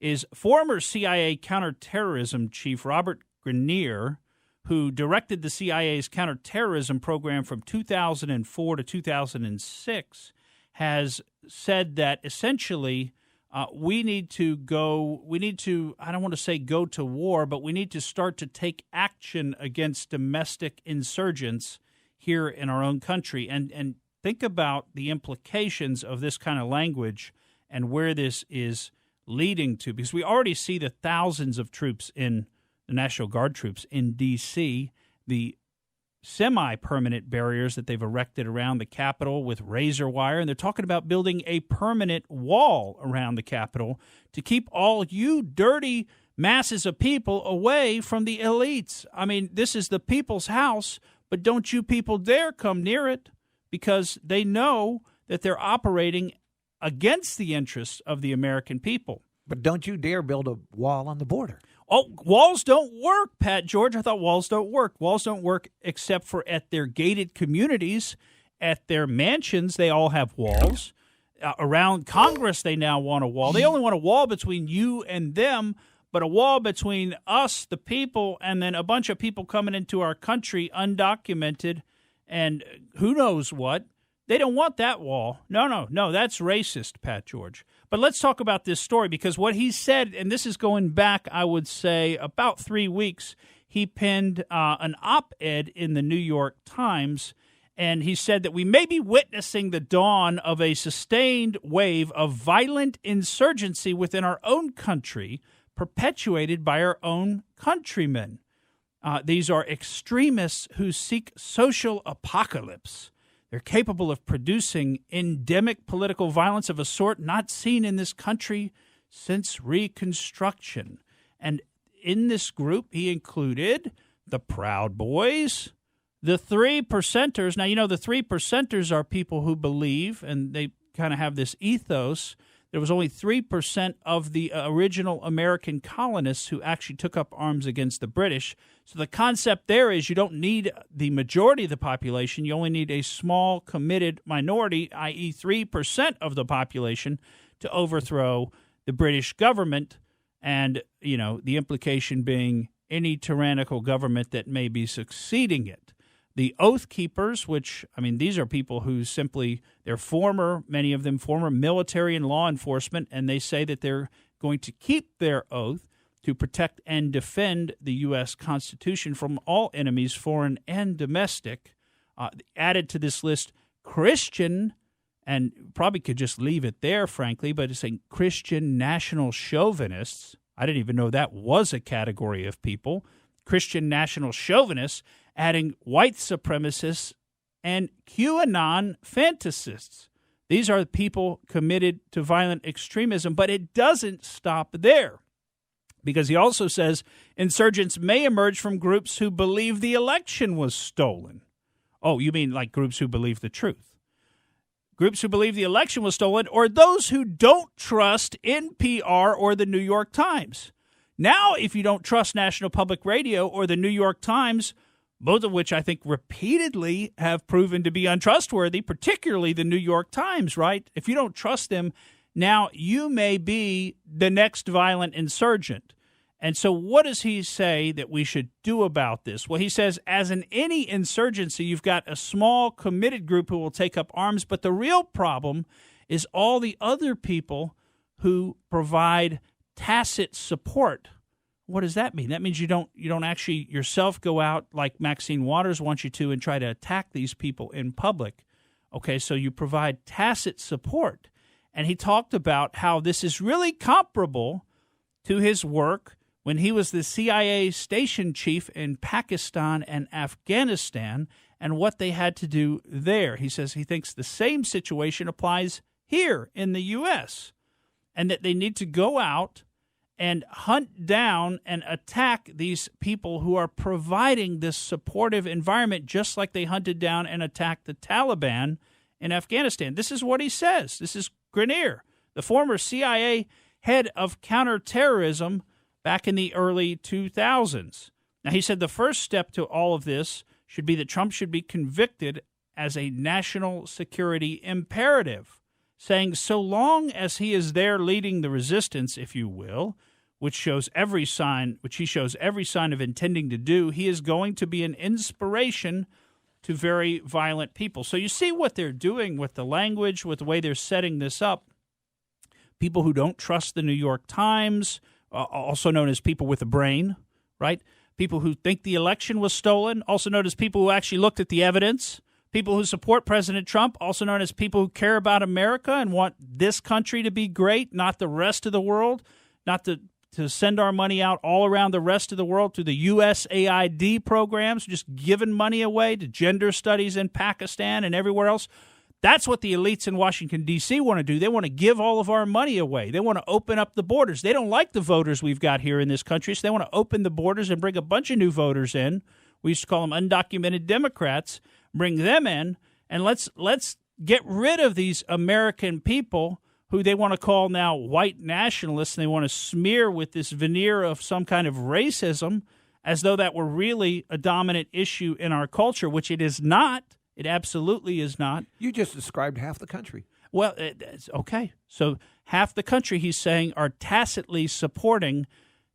is former CIA counterterrorism chief Robert Grenier, who directed the CIA's counterterrorism program from 2004 to 2006, has said that essentially we need to, I don't want to say go to war, but we need to start to take action against domestic insurgents here in our own country. And think about the implications of this kind of language and where this is leading to, because we already see the thousands of troops in the National Guard troops in D.C., the semi-permanent barriers that they've erected around the Capitol with razor wire, and they're talking about building a permanent wall around the Capitol to keep all you dirty masses of people away from the elites. I mean, this is the people's house, but don't you people dare come near it, because they know that they're operating against the interests of the American people. But don't you dare build a wall on the border. Oh, walls don't work, Pat George. I thought walls don't work. Walls don't work except for at their gated communities, at their mansions. They all have walls. Around Congress, they now want a wall. They only want a wall between you and them, but a wall between us, the people, and then a bunch of people coming into our country undocumented and who knows what. They don't want that wall. No, that's racist, Pat George. But let's talk about this story, because what he said, and this is going back, I would say, about 3 weeks, he penned an op-ed in the New York Times, and he said that we may be witnessing the dawn of a sustained wave of violent insurgency within our own country, perpetuated by our own countrymen. These are extremists who seek social apocalypse. They're capable of producing endemic political violence of a sort not seen in this country since Reconstruction. And in this group, he included the Proud Boys, the 3%ers. Now, you know, the 3%ers are people who believe, and they kind of have this ethos. There was only 3% of the original American colonists who actually took up arms against the British. So the concept there is you don't need the majority of the population. You only need a small committed minority, i.e. 3% of the population, to overthrow the British government. And, you know, the implication being any tyrannical government that may be succeeding it. The Oath Keepers, which, I mean, these are people who simply, they're many of them former military and law enforcement, and they say that they're going to keep their oath to protect and defend the U.S. Constitution from all enemies, foreign and domestic. Added to this list, Christian, and probably could just leave it there, frankly, but it's saying Christian national chauvinists. I didn't even know that was a category of people. Christian national chauvinists, adding white supremacists and QAnon fantasists. These are people committed to violent extremism, but it doesn't stop there, because he also says insurgents may emerge from groups who believe the election was stolen. Oh, you mean like groups who believe the truth? Groups who believe the election was stolen, or those who don't trust NPR or the New York Times. Now, if you don't trust National Public Radio or the New York Times, both of which I think repeatedly have proven to be untrustworthy, particularly the New York Times, right? If you don't trust them, now you may be the next violent insurgent. And so what does he say that we should do about this? Well, he says, as in any insurgency, you've got a small committed group who will take up arms, but the real problem is all the other people who provide tacit support. What does that mean? That means you don't actually yourself go out like Maxine Waters wants you to and try to attack these people in public. Okay, so you provide tacit support. And he talked about how this is really comparable to his work when he was the CIA station chief in Pakistan and Afghanistan and what they had to do there. He says he thinks the same situation applies here in the U.S. and that they need to go out and hunt down and attack these people who are providing this supportive environment, just like they hunted down and attacked the Taliban in Afghanistan. This is what he says. This is Grenier, the former CIA head of counterterrorism back in the early 2000s. Now, he said the first step to all of this should be that Trump should be convicted as a national security imperative. saying so long as he is there leading the resistance, if you will, which he shows every sign of intending to do, he is going to be an inspiration to very violent people. So you see what they're doing with the language, with the way they're setting this up. People who don't trust the New York Times, also known as people with a brain, right? People who think the election was stolen, also known as people who actually looked at the evidence. People who support President Trump, also known as people who care about America and want this country to be great, not the rest of the world, not to send our money out all around the rest of the world through the USAID programs, just giving money away to gender studies in Pakistan and everywhere else. That's what the elites in Washington, D.C. want to do. They want to give all of our money away. They want to open up the borders. They don't like the voters we've got here in this country, so they want to open the borders and bring a bunch of new voters in. We used to call them undocumented Democrats. Bring them in, and let's get rid of these American people who they want to call now white nationalists, and they want to smear with this veneer of some kind of racism as though that were really a dominant issue in our culture, which it is not. It absolutely is not. You just described half the country. Well, okay. So half the country, he's saying, are tacitly supporting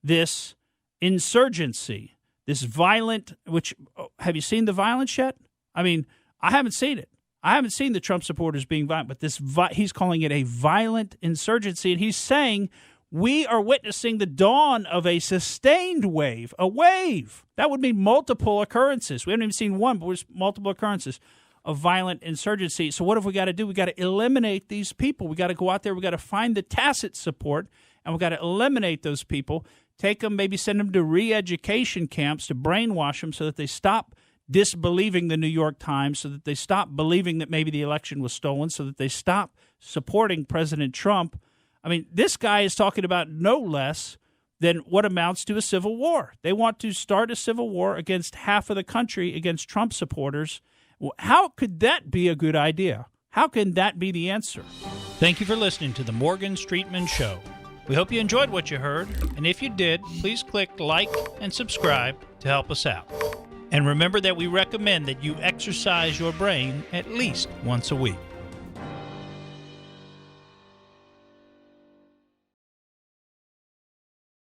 this insurgency, this violent, which, have you seen the violence yet? I mean, I haven't seen it. I haven't seen the Trump supporters being violent, but he's calling it a violent insurgency, and he's saying we are witnessing the dawn of a sustained wave, a wave. That would mean multiple occurrences. We haven't even seen one, but there's multiple occurrences of violent insurgency. So what have we got to do? We got to eliminate these people. We got to go out there. We got to find the tacit support, and we got to eliminate those people, take them, maybe send them to re-education camps to brainwash them so that they stop disbelieving the New York Times, so that they stop believing that maybe the election was stolen, so that they stop supporting President Trump. I mean, this guy is talking about no less than what amounts to a civil war. They want to start a civil war against half of the country, against Trump supporters. How could that be a good idea? How can that be the answer? Thank you for listening to the Morgan Streetman Show. We hope you enjoyed what you heard, and if you did, please click like and subscribe to help us out. And remember that we recommend that you exercise your brain at least once a week.